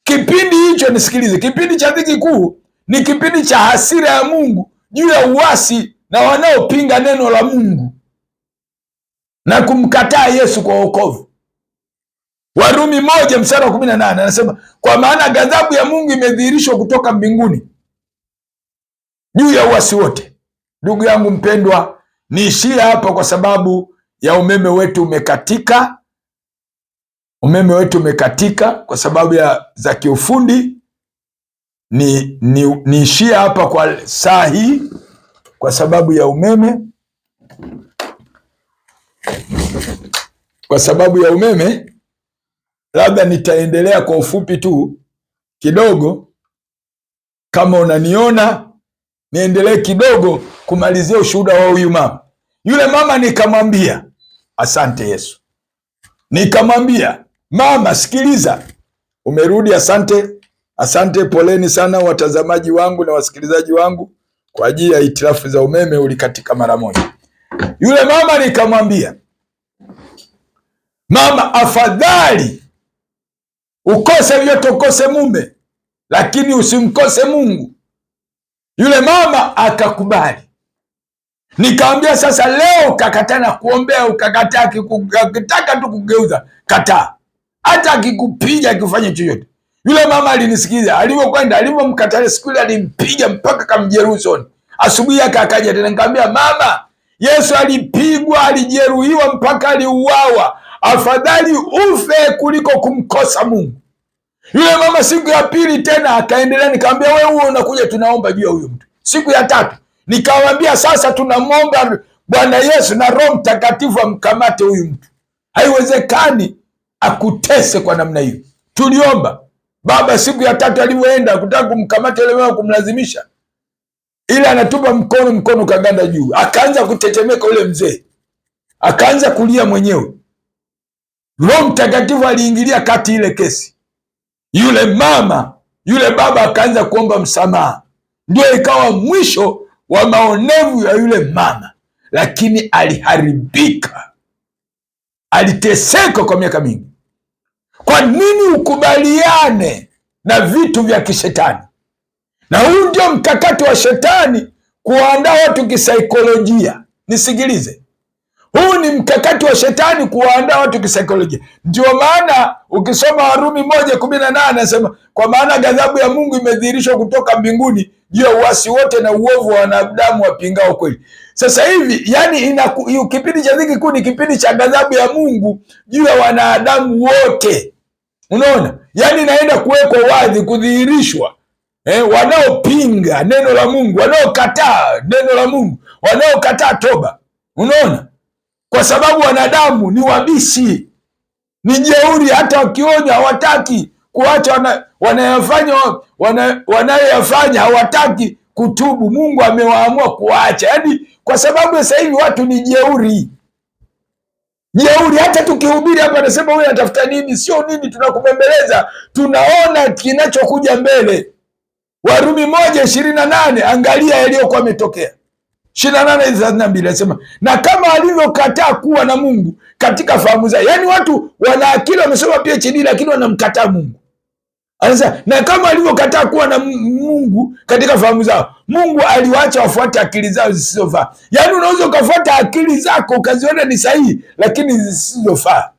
kipindi hicho, nisikilize, kipindi cha dhiki kuu ni kipindi cha hasira ya Mungu juu ya uasi na wanaopinga neno la Mungu na kumkataa Yesu kwa wokovu. Warumi 1:18 anasema, kwa maana ghadhabu ya Mungu imedhihirishwa kutoka mbinguni juu ya uasi wote. Ndugu yangu mpendwa, niishie hapa kwa sababu ya umeme wetu umekatika. Umeme wetu umekatika kwa sababu za kiufundi. Niishie hapa kwa saa hii kwa sababu ya umeme. Kwa sababu ya umeme, labda nitaendelea kwa ufupi tu kidogo. Kama unaniona, niendelee kidogo kumalizia ushuhuda wa huyu mama. Yule mama nikamwambia, asante Yesu. Nikamwambia, mama, sikiliza, umerudi, asante. Asante, poleni sana watazamaji wangu na wasikilizaji wangu kwa ajili ya hitilafu za umeme, ulikatika mara moja. Yule mama nikamwambia, mama, afadhali ukose vyote, ukose mume, lakini usimkose Mungu. Yule mama akakubali. Nikamwambia, sasa leo ukakataa na kuombea, ukakataa, akitaka tu kugeuza, kataa. Hata akikupiga, akifanya chochote. Yule mama alinisikiza. Alivyokwenda, alivyomkatalia siku ile, alimpiga mpaka kamjeruhi usoni. Asubuhi yake akaja tena, nikamwambia, mama, Yesu alipigwa, alijeruhiwa mpaka aliuawa. Afadhali ufe kuliko kumkosa Mungu. Yule mama siku ya pili tena akaendelea. Nikamwambia, wewe huo unakuja tunaomba juu ya huyo mtu. Siku ya tatu nikamwambia, sasa tunamwomba Bwana Yesu na Roho Mtakatifu amkamate huyu mtu. Haiwezekani akutese kwa namna hiyo. Tuliomba. Baba siku ya tatu alivyoenda kutaka kumkamata yule mama, kumlazimisha, ila anatupa mkono kaganda juu. Akaanza kutetemeka yule mzee. Akaanza kulia mwenyewe. Roho Mtakatifu aliingilia kati ile kesi. Yule mama, yule baba akaanza kuomba msamaha. Ndio ikawa mwisho wa maonevu ya yule mama, lakini aliharibika, aliteseka kwa miaka mingi. Kwa nini ukubaliane na vitu vya kishetani? Na huu ndio mkakati wa shetani, kuwaandaa watu kisaikolojia. Nisikilize, huu ni mkakati wa shetani, kuwaandaa watu kisaikolojia. Ndio maana ukisoma Warumi 1:18 anasema, kwa maana ghadhabu ya Mungu imedhihirishwa kutoka mbinguni juu ya uasi wote na uovu wa wanadamu wapingao kweli. Sasa hivi, yani kipindi cha dhiki kuu ni kipindi cha ghadhabu ya Mungu juu ya wanadamu wote. Unaona? Yani inaenda kuwekwa wazi, kudhihirishwa. Wanaopinga neno la Mungu, wanaokataa neno la Mungu, wanaokataa toba. Unaona? Kwa sababu wanadamu ni wabishi, ni jeuri, hata wakionywa hawataki kuacha wanayofanya, hawataki kutubu. Mungu amewaamua kuacha. Yaani kwa sababu sasa hivi watu ni jeuri. Jeuri, hata tukihubiri hapa anasema wewe unatafuta nini? Sio nini, tunakubembeleza, tunaona kinachokuja mbele. Warumi 1:28, angalia yaliyokuwa yametokea. 28:32 anasema, na kama alivyokataa kuwa na Mungu katika fahamu zao. Yaani watu wana akili, wamesoma PhD, lakini wanamkataa Mungu. Anasema, na kama alivyokataa kuwa na Mungu katika fahamu zao, Mungu aliwaacha wafuate akili zao zisizofaa. Yaani unaweza ukafuata akili zako ukaziona ni sahihi, lakini zisizofaa.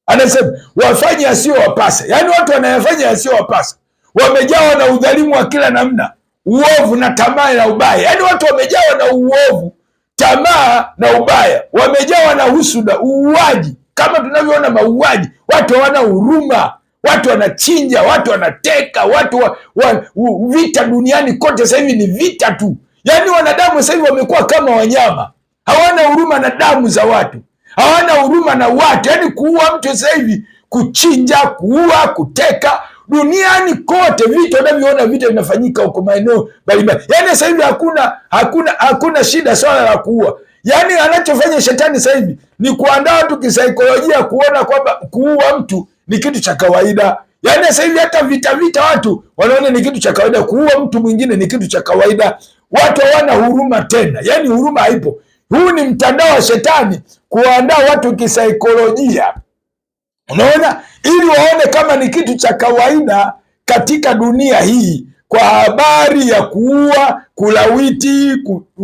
Anasema wafanye yasiyowapasa. Yaani watu wanayafanya yasiyowapasa. Wamejawa na udhalimu wa kila namna, uovu na tamaa na ubaya. Yaani watu wamejawa na uovu, tamaa na ubaya. Wamejawa na husuda, uuaji. Kama tunavyoona mauaji, watu hawana huruma. Watu wanachinja, watu wanateka, vita duniani kote sasa hivi ni vita tu. Yaani wanadamu sasa hivi wamekuwa kama wanyama. Hawana huruma na damu za watu. Hawana huruma na watu. Yaani kuua mtu sasa hivi, kuchinja, kuua, kuteka. duniani kote, vita unavyoona, vita vinafanyika huko maeneo mbalimbali. Yani sasa hivi hakuna shida swala la kuua. Yani anachofanya shetani sasa hivi ni kuandaa watu kisaikolojia, kuona kwamba kuua mtu ni kitu cha kawaida. Yani sasa hivi hata vita watu wanaona ni kitu cha kawaida, kuua mtu mwingine ni kitu cha kawaida. Watu hawana huruma tena, yani huruma haipo. Huu ni mtandao wa shetani kuandaa watu kisaikolojia, unaona, ili waone kama ni kitu cha kawaida katika dunia hii, kwa habari ya kuua, kulawiti,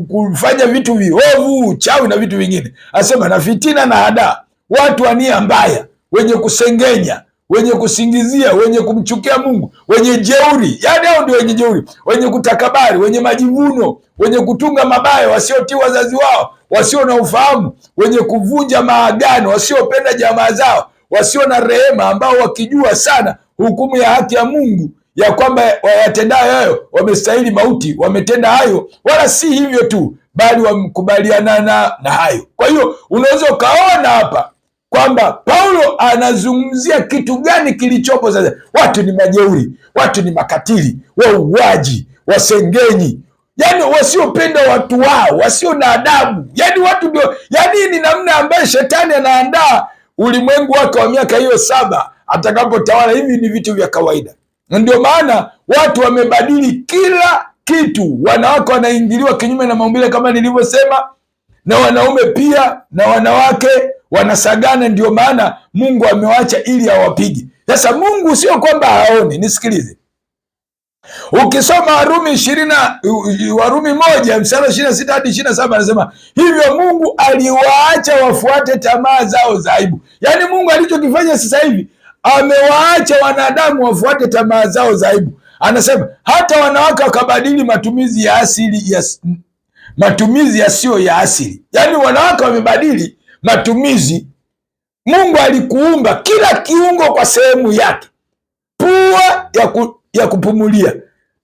kufanya vitu viovu, uchawi na vitu vingine. Asema na fitina na hadaa, watu wa nia mbaya, wenye kusengenya, wenye kusingizia, wenye kumchukia Mungu, wenye jeuri. Yani hao ndio wenye jeuri, wenye kutakabari, wenye majivuno, wenye kutunga mabaya, wasiotii wazazi wao, wasio na ufahamu, wenye kuvunja maagano, wasiopenda jamaa zao, wasio na rehema, ambao wakijua sana hukumu ya haki ya Mungu ya kwamba wayatendayo hayo wamestahili mauti, wametenda hayo, wala si hivyo tu, bali wamkubaliana na hayo. Kwa hiyo unaweza ukaona hapa kwamba Paulo anazungumzia kitu gani kilichopo sasa. Watu ni majeuri, watu ni makatili, wauaji, wasengenyi, yani wasiopenda watu wao, wasio na adabu. Yani watu ndio, yani ni namna ambayo shetani anaandaa ulimwengu wake wa miaka hiyo 7 atakapotawala. Hivi ni vitu vya kawaida, ndio maana watu wamebadili kila kitu. Wanawake wanaingiliwa kinyume na maumbile kama nilivyosema, na wanaume pia, na wanawake wanasagana. Ndio maana Mungu amewacha ili awapige. Sasa Mungu sio kwamba haoni. Nisikilize, ukisoma Warumi 1 mstari 26 hadi 27 anasema hivyo Mungu aliwaacha wafuate tamaa zao za aibu. Yaani Mungu alichokifanya sasa hivi, amewaacha wanadamu wafuate tamaa zao za aibu. Anasema hata wanawake wakabadili matumizi ya asili matumizi yasiyo ya asili. Yaani wanawake wamebadili matumizi. Mungu alikuumba kila kiungo kwa sehemu yake: pua ya kupumulia,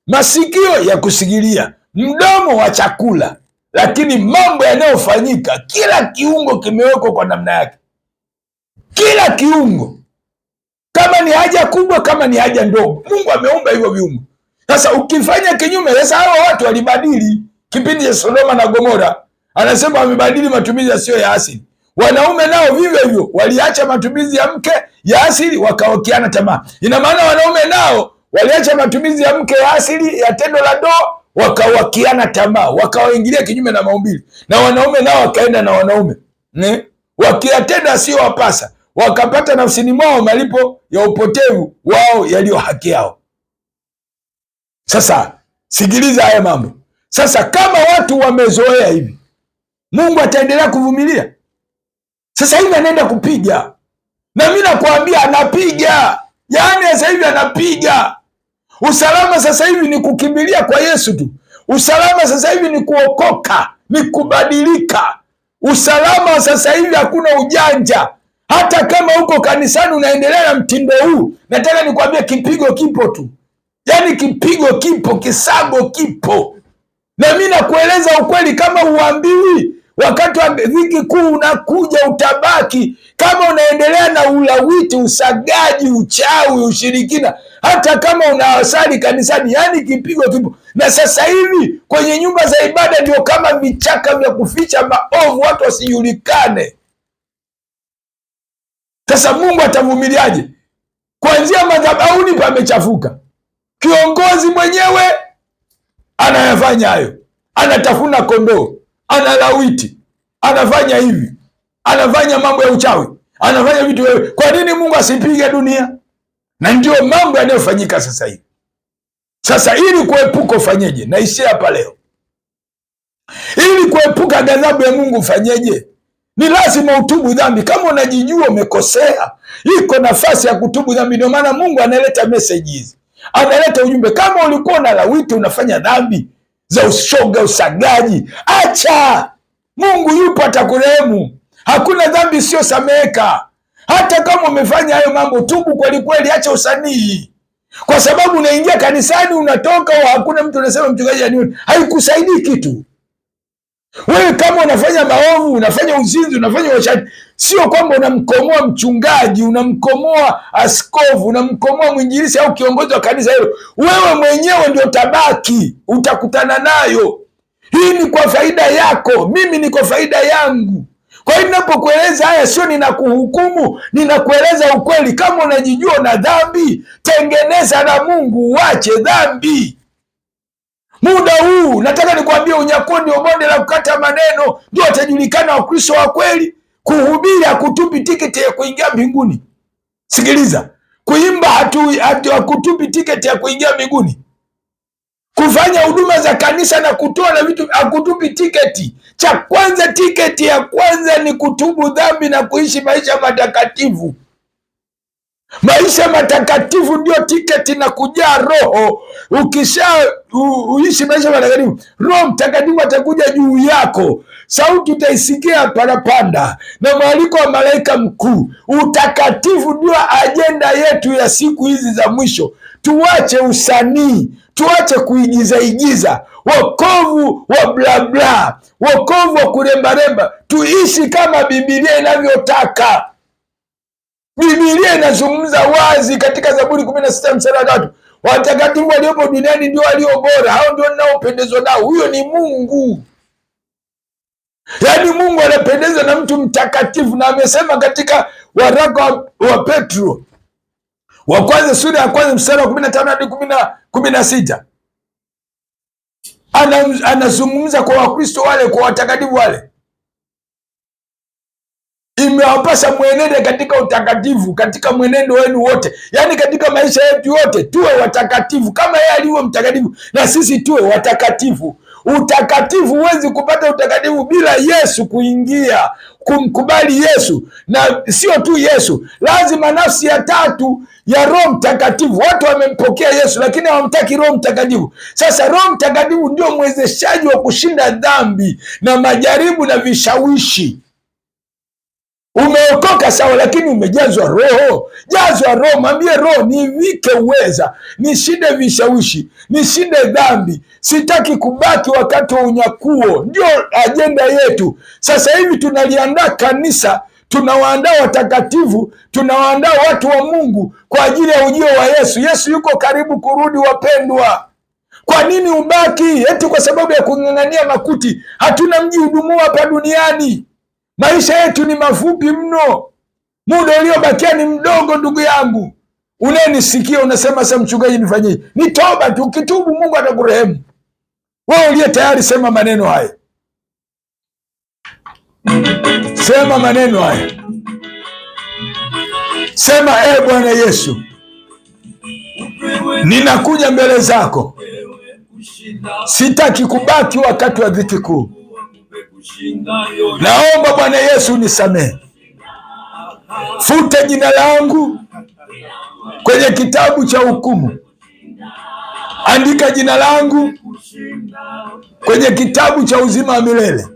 masikio ya kusikilia, mdomo wa chakula. Lakini mambo yanayofanyika, kila kiungo kimewekwa kwa namna yake. Kila kiungo, kama ni haja kubwa, kama ni haja ndogo, Mungu ameumba hivyo viungo. Sasa ukifanya kinyume, sasa hao watu walibadili. Kipindi cha Sodoma na Gomora anasema wamebadili matumizi yasiyo ya asili. Wanaume nao vivyo hivyo waliacha matumizi ya mke ya asili, wakaokeana tamaa. Ina maana wanaume nao waliacha matumizi ya mke ya asili ya tendo la ndoa, wakawakiana tamaa, wakawaingilia kinyume na maumbile. Na wanaume nao wakaenda na wanaume wakiyatenda asiyowapasa, wakapata nafsini mwao malipo ya upotevu wao yaliyo haki yao. Sasa sikiliza haya mambo. Sasa kama watu wamezoea hivi, Mungu ataendelea kuvumilia? Sasa hivi anaenda kupiga, na mimi nakwambia anapiga. Yaani sasa hivi anapiga. Usalama sasa hivi ni kukimbilia kwa Yesu tu. Usalama sasa hivi ni kuokoka, ni kubadilika. Usalama sasa hivi hakuna ujanja. Hata kama uko kanisani unaendelea na mtindo huu, nataka nikwambie kipigo kipo tu. Yaani kipigo kipo, kisago kipo. Na mimi nakueleza ukweli, kama uambiwi, wakati wa dhiki kuu unakuja, utabaki. Kama unaendelea na ulawiti, usagaji, uchawi, ushirikina, hata kama unawasali kanisani, yani kipigo kipo. Na sasa hivi kwenye nyumba za ibada ndio kama vichaka vya kuficha maovu, watu wasijulikane. Sasa Mungu atavumiliaje? Kuanzia madhabahuni pamechafuka, kiongozi mwenyewe anayafanya hayo, anatafuna kondoo, analawiti, anafanya hivi, anafanya mambo ya uchawi, anafanya vitu wewe. Kwa nini Mungu asipige dunia? Na ndio mambo yanayofanyika sasa hivi. Sasa ili kuepuka ufanyeje? Naishia hapa leo. Ili kuepuka ghadhabu ya Mungu ufanyeje? Ni lazima utubu dhambi. Kama unajijua umekosea, iko nafasi ya kutubu dhambi. Ndio maana Mungu analeta message hizi, analeta ujumbe. Kama ulikuwa unalawiti, unafanya dhambi za ushoga, usagaji, acha. Mungu yupo, atakurehemu. Hakuna dhambi isiyosameheka. Hata kama umefanya hayo mambo, tubu kweli kweli, acha usanii. Kwa sababu unaingia kanisani, unatoka, hakuna mtu anasema mchungaji anione, haikusaidii kitu. Wewe kama unafanya maovu, unafanya uzinzi, unafanya uasherati, sio kwamba unamkomoa mchungaji, unamkomoa askofu, unamkomoa mwinjilisi au kiongozi wa kanisa hilo. Wewe mwenyewe ndio tabaki, utakutana nayo. Hii ni kwa faida yako, mimi ni kwa faida yangu. Kwa hiyo ninapokueleza haya, sio ninakuhukumu, ninakueleza ukweli. Kama unajijua na dhambi, tengeneza na Mungu, uache dhambi. Muda huu nataka nikwambie, unyakuo ndio bonde la kukata maneno, ndio watajulikana Wakristo wa kweli. Kuhubiri hakutupi tiketi ya kuingia mbinguni. Sikiliza, kuimba hakutupi tiketi ya kuingia mbinguni. Kufanya huduma za kanisa na kutoa na vitu hakutupi tiketi. Cha kwanza, tiketi ya kwanza ni kutubu dhambi na kuishi maisha matakatifu. Maisha matakatifu ndio tiketi na kujaa Roho. Ukisha uishi maisha matakatifu, Roho Mtakatifu atakuja juu yako, sauti utaisikia parapanda na mwaliko wa malaika mkuu. Utakatifu ndio ajenda yetu ya siku hizi za mwisho. Tuache usanii, tuache kuigiza, wokovu wa bla, wokovu wa kurembaremba. Tuishi kama Biblia inavyotaka. Biblia inazungumza wazi katika Zaburi 16 mstari wa 3, watakatifu waliopo duniani ndio walio bora, hao ndio ninaopendezwa nao. Huyo ni Mungu. Yaani Mungu anapendezwa na mtu mtakatifu, na amesema katika waraka wa Petro wa kwanza sura ya kwanza mstari wa 15 hadi 16, anazungumza kwa Wakristo wale, kwa watakatifu wale. Imewapasa mwenende katika utakatifu, katika mwenendo wenu wote, yaani katika maisha yetu yote tuwe watakatifu kama yeye alivyo mtakatifu, na sisi tuwe watakatifu. Utakatifu, huwezi kupata utakatifu bila Yesu kuingia, kumkubali Yesu. Na sio tu Yesu, lazima nafsi ya tatu ya Roho Mtakatifu. Watu wamempokea Yesu lakini hawamtaki Roho Mtakatifu. Sasa Roho Mtakatifu ndio mwezeshaji wa kushinda dhambi na majaribu na vishawishi. Umeokoka sawa, lakini umejazwa Roho. Jazwa Roho, mwambie Roho, nivike uweza, nishinde vishawishi, nishinde dhambi. Sitaki kubaki wakati wa unyakuo. Ndio ajenda yetu sasa hivi. Tunaliandaa kanisa, tunawaandaa watakatifu, tunawaandaa watu wa Mungu kwa ajili ya ujio wa Yesu. Yesu yuko karibu kurudi, wapendwa. Kwa nini ubaki eti kwa sababu ya kung'ang'ania makuti? Hatuna mji hudumu hapa duniani. Maisha yetu ni mafupi mno, muda uliobakia ni mdogo. Ndugu yangu unayenisikia, unasema sasa, mchungaji nifanyie? Ni toba tu, ukitubu Mungu atakurehemu. Wewe uliye tayari, sema maneno haya, sema maneno haya, sema: Bwana Yesu, ninakuja mbele zako, sitaki kubaki wakati wa dhiki kuu. Naomba Bwana Yesu unisamehe, futa jina langu kwenye kitabu cha hukumu, andika jina langu kwenye kitabu cha uzima wa milele.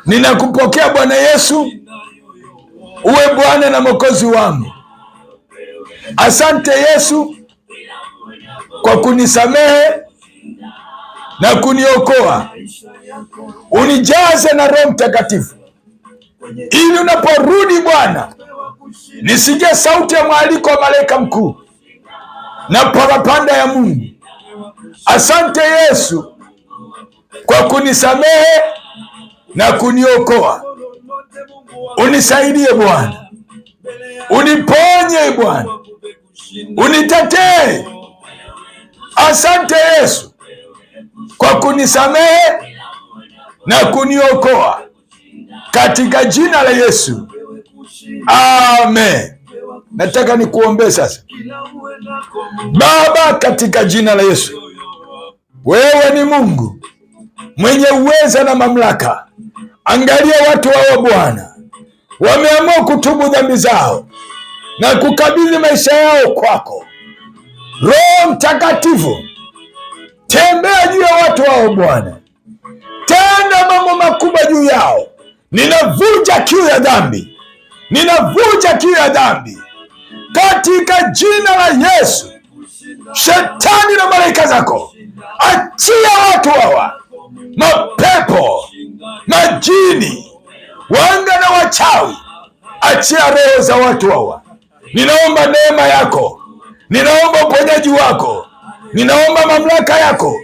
Ninakupokea Bwana Yesu, uwe Bwana na Mwokozi wangu. Asante Yesu kwa kunisamehe na kuniokoa. Unijaze na Roho Mtakatifu ili unaporudi Bwana nisikie sauti ya mwaliko wa malaika mkuu na parapanda ya Mungu. Asante Yesu kwa kunisamehe na kuniokoa. Unisaidie Bwana, uniponye Bwana, unitetee. Asante Yesu kwa kunisamehe na kuniokoa, katika jina la Yesu, amen. Nataka nikuombee sasa. Baba, katika jina la Yesu, wewe ni Mungu mwenye uweza na mamlaka. Angalia watu wao Bwana, wameamua kutubu dhambi zao na kukabidhi maisha yao kwako. Roho Mtakatifu, tembea juu ya watu wao Bwana, tenda mambo makubwa juu yao. Ninavunja kiu ya dhambi, ninavunja kiu ya dhambi katika jina la Yesu. Shetani na malaika zako, achia watu hawa mapepo, majini, wanga na wachawi, achia roho za watu hawa. Ninaomba neema yako, ninaomba uponyaji wako, ninaomba mamlaka yako.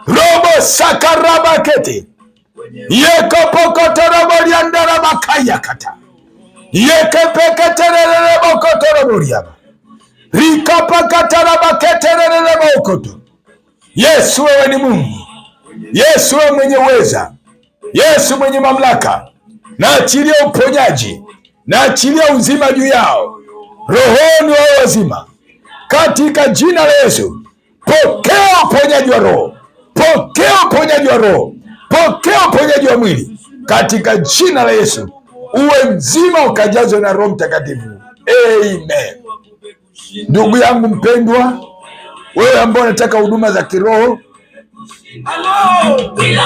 Robo sakarabakete yekopokotoroboriandarabakayakata yekepeketererebokotoroboriaba rikapakatarabaketerabokoto. Yesu, wewe ni Mungu. Yesu, wewe mwenye uweza. Yesu mwenye mamlaka. Naachilia uponyaji, naachilia uzima juu yao, rohoni wao wazima, katika jina la Yesu. Pokea uponyaji wa roho, pokea uponyaji wa roho, pokea uponyaji wa mwili, katika jina la Yesu. Uwe mzima, ukajazwe na Roho Mtakatifu. Amen. Ndugu yangu mpendwa, wewe ambao unataka huduma za kiroho,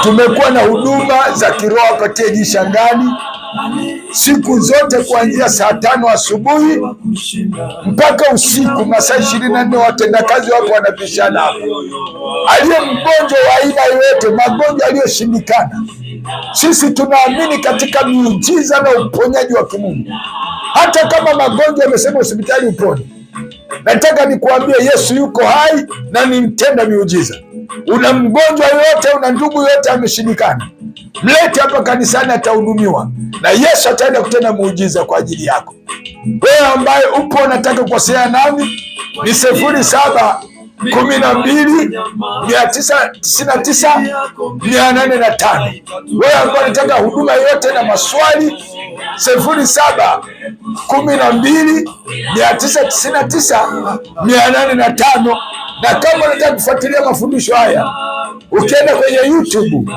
tumekuwa na huduma za kiroho hapa TAG Shangani siku zote kuanzia saa 5 asubuhi mpaka usiku, masaa 24. Watendakazi wako wanapishana hapa. Aliye mgonjwa wa aina yoyote, magonjwa aliyoshindikana, sisi tunaamini katika miujiza na uponyaji wa kimungu. Hata kama magonjwa yamesema hospitali upone, nataka nikuambie Yesu yuko hai na ni mtenda miujiza. Una mgonjwa yoyote, una ndugu yoyote ameshindikana, mlete hapa kanisani, atahudumiwa na Yesu ataenda kutenda muujiza kwa ajili yako. Wewe ambaye upo unataka kuwasiliana nami ni 0712999805. Wewe ambaye unataka huduma yoyote na maswali 0712999805. Na kama unataka kufuatilia mafundisho haya, ukienda kwenye YouTube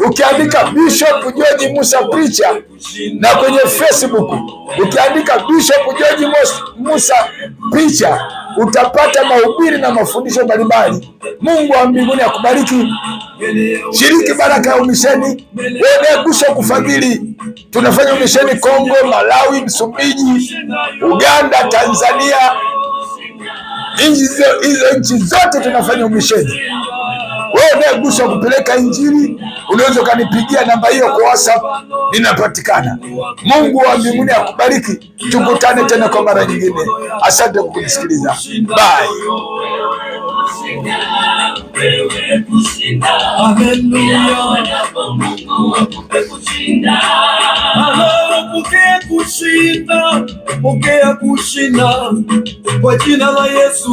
ukiandika Bishop George Musa Preacher, na kwenye Facebook ukiandika Bishop George Musa Preacher, utapata mahubiri na mafundisho mbalimbali. Mungu wa mbinguni akubariki. Shiriki baraka ya umisheni. Wewe gusa kufadhili. Tunafanya umisheni Kongo, Malawi, Msumbiji, Uganda, Tanzania. Hizo nchi zote tunafanya umisheni. Wewe unayegusa kupeleka Injili, unaweza ukanipigia namba hiyo kwa WhatsApp, ninapatikana. Mungu wa mbinguni akubariki. Tukutane tena kwa mara nyingine. Asante kwa kunisikiliza. Bye. Pokea kushinda kwa jina la Yesu,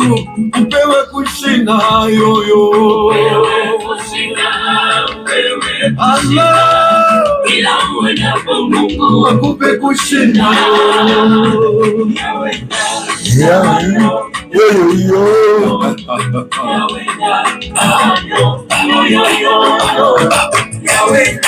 upewe kushinda yoyo. Allah, akupe kushinda Yahweh,